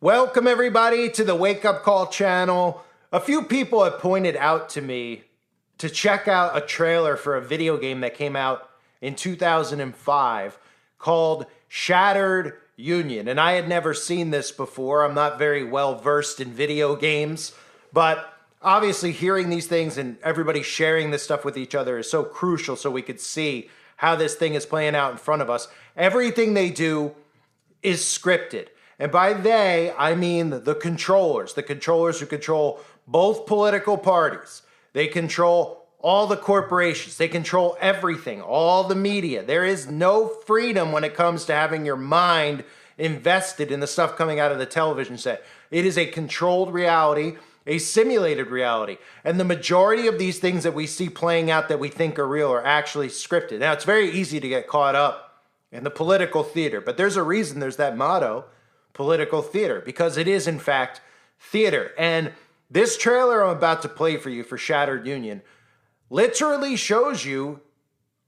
Welcome everybody to the Wake Up Call channel. A few people have pointed out to me to check out a trailer for a video game that came out in 2005 called Shattered Union. And I had never seen this before. I'm not very well versed in video games, but obviously hearing these things and everybody sharing this stuff with each other is so crucial so we could see how this thing is playing out in front of us. Everything they do is scripted. And by they, I mean the controllers who control both political parties. They control all the corporations. They control everything, all the media. There is no freedom when it comes to having your mind invested in the stuff coming out of the television set. It is a controlled reality, a simulated reality. And the majority of these things that we see playing out that we think are real are actually scripted. Now, it's very easy to get caught up in the political theater, but there's a reason there's that motto, political theater, because it is in fact theater. And this trailer I'm about to play for you for Shattered Union literally shows you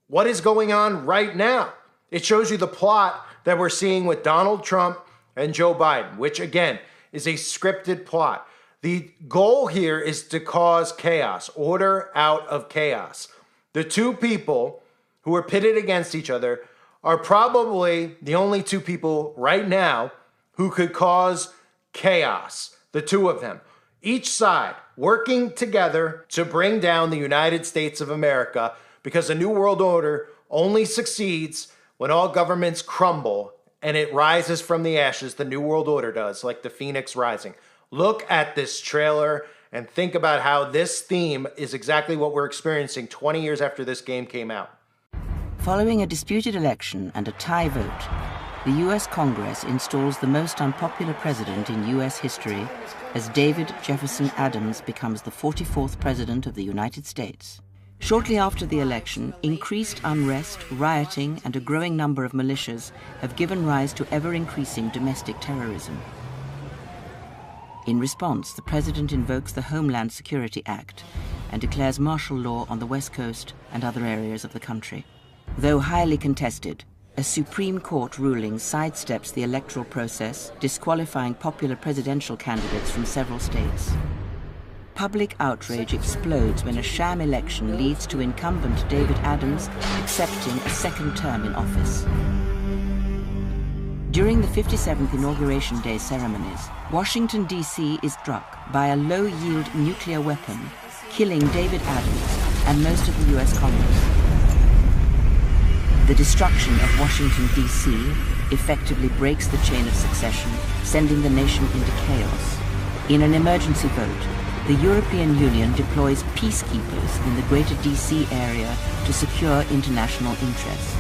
what is going on right now. It shows you the plot that we're seeing with Donald Trump and Joe Biden, which again is a scripted plot. The goal here is to cause chaos, order out of chaos. The two people who are pitted against each other are probably the only two people right now who could cause chaos, the two of them. Each side working together to bring down the United States of America, because the New World Order only succeeds when all governments crumble and it rises from the ashes. The New World Order does, like the Phoenix Rising. Look at this trailer and think about how this theme is exactly what we're experiencing 20 years after this game came out. Following a disputed election and a tie vote, the U.S. Congress installs the most unpopular president in U.S. history as David Jefferson Adams becomes the 44th president of the United States. Shortly after the election, increased unrest, rioting, and a growing number of militias have given rise to ever-increasing domestic terrorism. In response, the president invokes the Homeland Security Act and declares martial law on the West Coast and other areas of the country. Though highly contested, a Supreme Court ruling sidesteps the electoral process, disqualifying popular presidential candidates from several states. Public outrage explodes when a sham election leads to incumbent David Adams accepting a second term in office. During the 57th Inauguration Day ceremonies, Washington, D.C. is struck by a low-yield nuclear weapon, killing David Adams and most of the U.S. Congress. The destruction of Washington, D.C. effectively breaks the chain of succession, sending the nation into chaos. In an emergency vote, the European Union deploys peacekeepers in the greater D.C. area to secure international interests.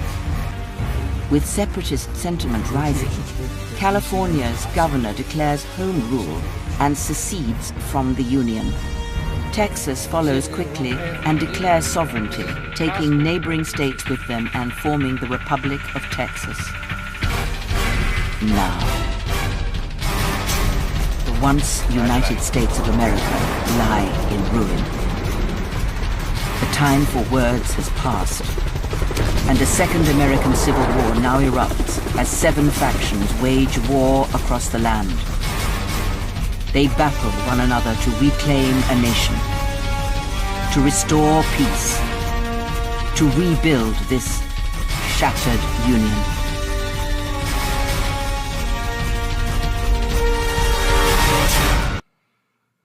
With separatist sentiment rising, California's governor declares home rule and secedes from the Union. Texas follows quickly and declares sovereignty, taking neighboring states with them and forming the Republic of Texas. Now, the once United States of America lie in ruin. The time for words has passed, and a second American Civil War now erupts as 7 factions wage war across the land. They battle one another to reclaim a nation, to restore peace, to rebuild this shattered union.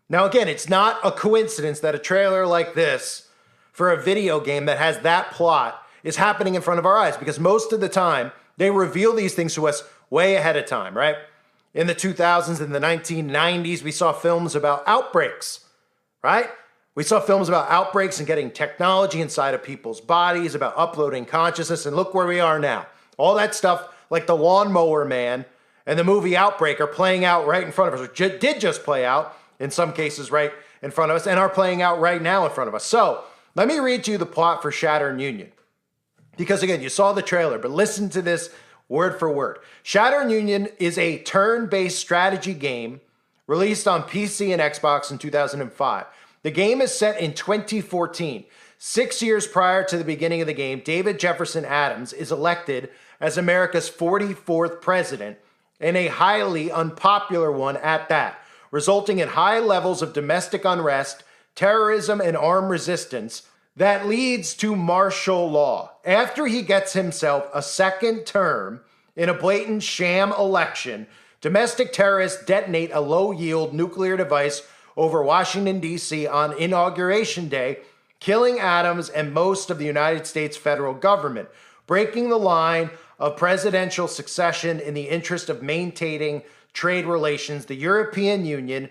Now again, it's not a coincidence that a trailer like this for a video game that has that plot is happening in front of our eyes, because most of the time they reveal these things to us way ahead of time, right? In the 2000s, in the 1990s, we saw films about outbreaks, right? We saw films about outbreaks and getting technology inside of people's bodies, about uploading consciousness, and look where we are now. All that stuff, like The Lawnmower Man and the movie Outbreak, are playing out right in front of us, or did just play out, in some cases, right in front of us, and are playing out right now in front of us. So, let me read to you the plot for Shattered Union. Because again, you saw the trailer, but listen to this word for word. Shattered Union is a turn-based strategy game released on PC and Xbox in 2005. The game is set in 2014. 6 years prior to the beginning of the game, David Jefferson Adams is elected as America's 44th president and a highly unpopular one at that, resulting in high levels of domestic unrest, terrorism, and armed resistance that leads to martial law. After he gets himself a second term in a blatant sham election, domestic terrorists detonate a low-yield nuclear device over Washington, D.C. on Inauguration Day, killing Adams and most of the United States federal government, breaking the line of presidential succession in the interest of maintaining trade relations. The European Union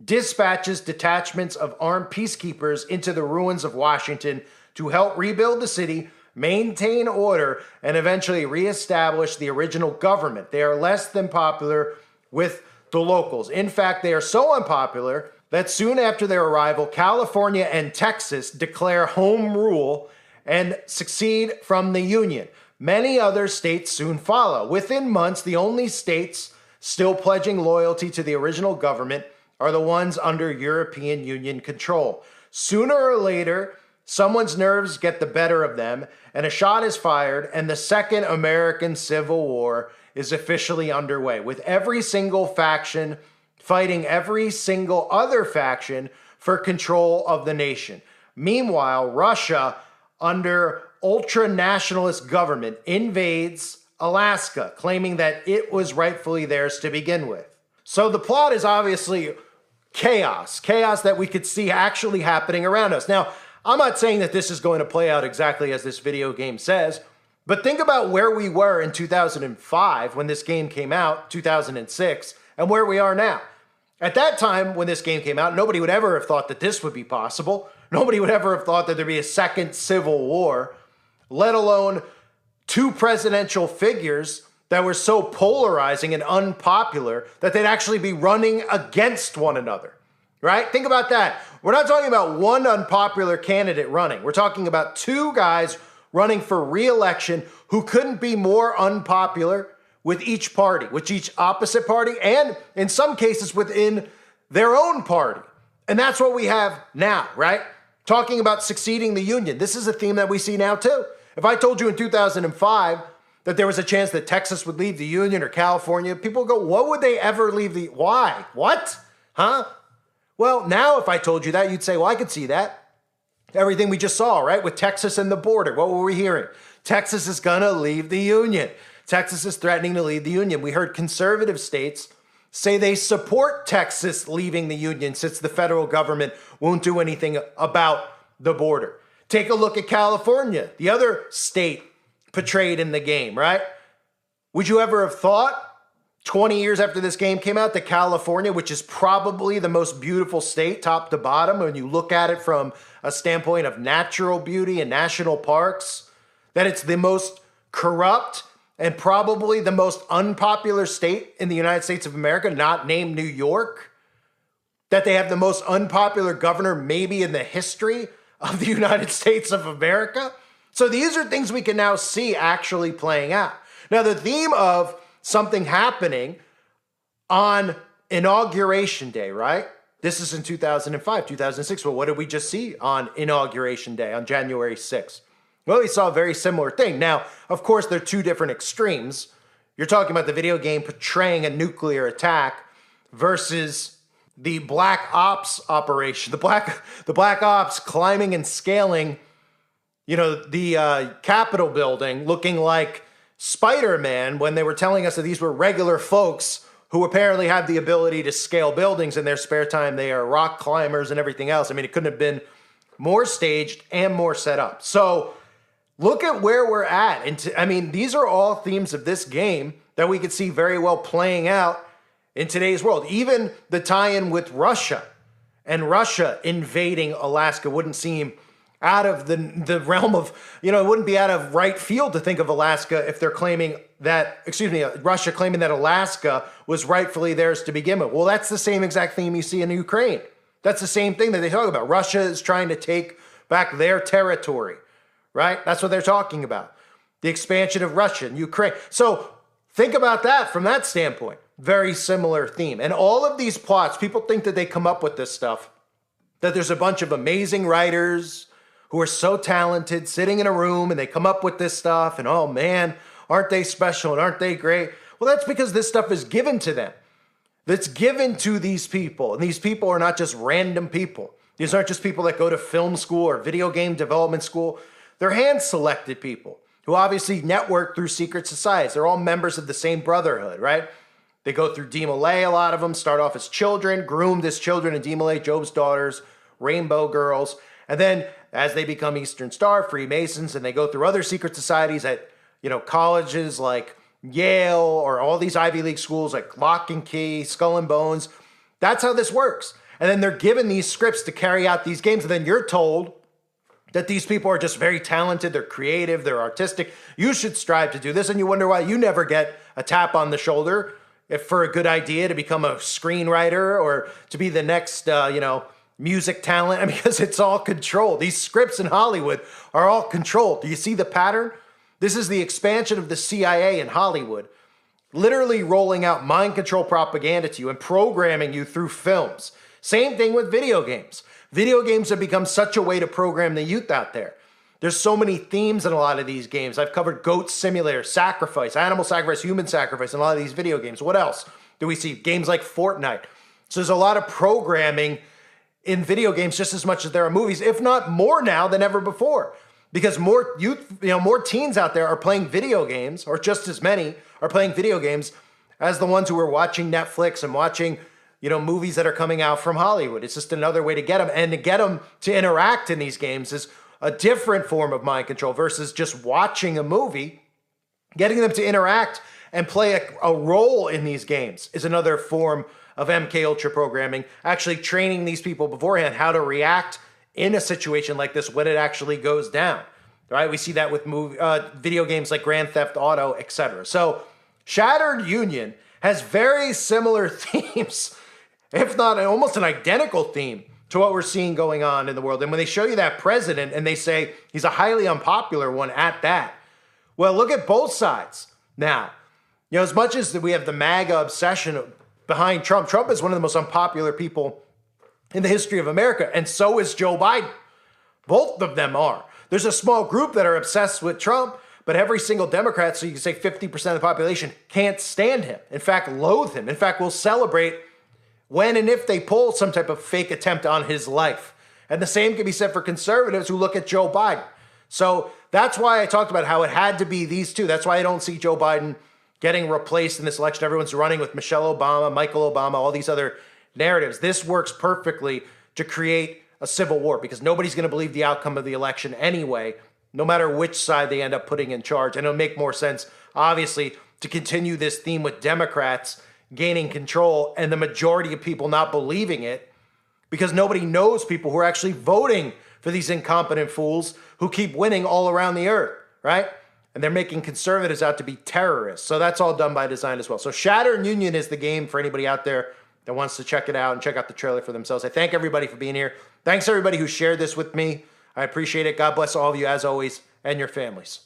dispatches detachments of armed peacekeepers into the ruins of Washington to help rebuild the city, maintain order, and eventually reestablish the original government. They are less than popular with the locals. In fact, they are so unpopular that soon after their arrival, California and Texas declare home rule and secede from the Union. Many other states soon follow. Within months, the only states still pledging loyalty to the original government are the ones under European Union control. Sooner or later, someone's nerves get the better of them, and a shot is fired, and the Second American Civil War is officially underway, with every single faction fighting every single other faction for control of the nation. Meanwhile, Russia, under ultra-nationalist government, invades Alaska, claiming that it was rightfully theirs to begin with. So the plot is obviously chaos that we could see actually happening around us. Now, I'm not saying that this is going to play out exactly as this video game says, but think about where we were in 2005 when this game came out, 2006, and where we are now. At that time, when this game came out, nobody would ever have thought that this would be possible. Nobody would ever have thought that there'd be a second civil war, let alone two presidential figures that were so polarizing and unpopular that they'd actually be running against one another, right? Think about that. We're not talking about one unpopular candidate running. We're talking about two guys running for re-election who couldn't be more unpopular with each party, with each opposite party, and in some cases within their own party. And that's what we have now, right? Talking about succeeding the Union. This is a theme that we see now too. If I told you in 2005 that there was a chance that Texas would leave the Union or California, people would go, what would they ever leave the, why? What? Huh? Well, now if I told you that, you'd say, well, I could see that. Everything we just saw, right? With Texas and the border, what were we hearing? Texas is gonna leave the Union. Texas is threatening to leave the Union. We heard conservative states say they support Texas leaving the Union since the federal government won't do anything about the border. Take a look at California, the other state portrayed in the game, right? Would you ever have thought 20 years after this game came out that California, which is probably the most beautiful state top to bottom when you look at it from a standpoint of natural beauty and national parks, that it's the most corrupt and probably the most unpopular state in the United States of America, not named New York, that they have the most unpopular governor maybe in the history of the United States of America? So these are things we can now see actually playing out. Now, the theme of something happening on Inauguration Day, right? This is in 2005, 2006. Well, what did we just see on Inauguration Day, on January 6th? Well, we saw a very similar thing. Now, of course, they're two different extremes. You're talking about the video game portraying a nuclear attack versus the Black Ops operation, the Black Ops climbing and scaling, the Capitol building, looking like Spider-Man when they were telling us that these were regular folks who apparently have the ability to scale buildings in their spare time. They are rock climbers and everything else. I mean, it couldn't have been more staged and more set up. So look at where we're at. And these are all themes of this game that we could see very well playing out in today's world. Even the tie-in with Russia and Russia invading Alaska wouldn't seem out of the realm of, it wouldn't be out of right field to think of Alaska if they're claiming that, Russia claiming that Alaska was rightfully theirs to begin with. Well, that's the same exact theme you see in Ukraine. That's the same thing that they talk about. Russia is trying to take back their territory, right? That's what they're talking about. The expansion of Russia and Ukraine. So think about that from that standpoint. Very similar theme. And all of these plots, people think that they come up with this stuff, that there's a bunch of amazing writers who are so talented sitting in a room and they come up with this stuff and, oh man, aren't they special and aren't they great? Well, that's because this stuff is given to them. That's given to these people. And these people are not just random people. These aren't just people that go to film school or video game development school. They're hand-selected people who obviously network through secret societies. They're all members of the same brotherhood, right? They go through DeMolay, a lot of them, start off as children, groomed as children in DeMolay, Job's daughters, Rainbow Girls. And then as they become Eastern Star, Freemasons, and they go through other secret societies at, colleges like Yale or all these Ivy League schools like Lock and Key, Skull and Bones. That's how this works. And then they're given these scripts to carry out these games. And then you're told that these people are just very talented. They're creative. They're artistic. You should strive to do this. And you wonder why you never get a tap on the shoulder if for a good idea to become a screenwriter or to be the next, music talent. And because it's all controlled. These scripts in Hollywood are all controlled. Do you see the pattern? This is the expansion of the CIA in Hollywood, literally rolling out mind control propaganda to you and programming you through films. Same thing with video games. Video games have become such a way to program the youth out there. There's so many themes in a lot of these games. I've covered goat simulator, sacrifice, animal sacrifice, human sacrifice in a lot of these video games. What else do we see? Games like Fortnite. So there's a lot of programming in video games just as much as there are movies, if not more now than ever before. Because more youth, more teens out there are playing video games, or just as many are playing video games as the ones who are watching Netflix and watching, movies that are coming out from Hollywood. It's just another way to get them. And to get them to interact in these games is a different form of mind control versus just watching a movie. Getting them to interact and play a role in these games is another form of MK Ultra programming. Actually training these people beforehand how to react in a situation like this when it actually goes down, right? We see that with video games like Grand Theft Auto, etc. So Shattered Union has very similar themes, if not almost an identical theme to what we're seeing going on in the world. And when they show you that president and they say he's a highly unpopular one at that, well, look at both sides. Now, as much as we have the MAGA obsession behind Trump, Trump is one of the most unpopular people in the history of America, and so is Joe Biden. Both of them are. There's a small group that are obsessed with Trump, but every single Democrat, so you can say 50% of the population, can't stand him. In fact, loathe him. In fact, will celebrate when and if they pull some type of fake attempt on his life. And the same can be said for conservatives who look at Joe Biden. So that's why I talked about how it had to be these two. That's why I don't see Joe Biden getting replaced in this election. Everyone's running with Michelle Obama, Michael Obama, all these other narratives. This works perfectly to create a civil war because nobody's going to believe the outcome of the election anyway, no matter which side they end up putting in charge. And it'll make more sense, obviously, to continue this theme with Democrats gaining control and the majority of people not believing it because nobody knows people who are actually voting for these incompetent fools who keep winning all around the earth, right? And they're making conservatives out to be terrorists. So that's all done by design as well. So Shattered Union is the game for anybody out there that wants to check it out and check out the trailer for themselves. I thank everybody for being here. Thanks everybody who shared this with me. I appreciate it. God bless all of you as always and your families.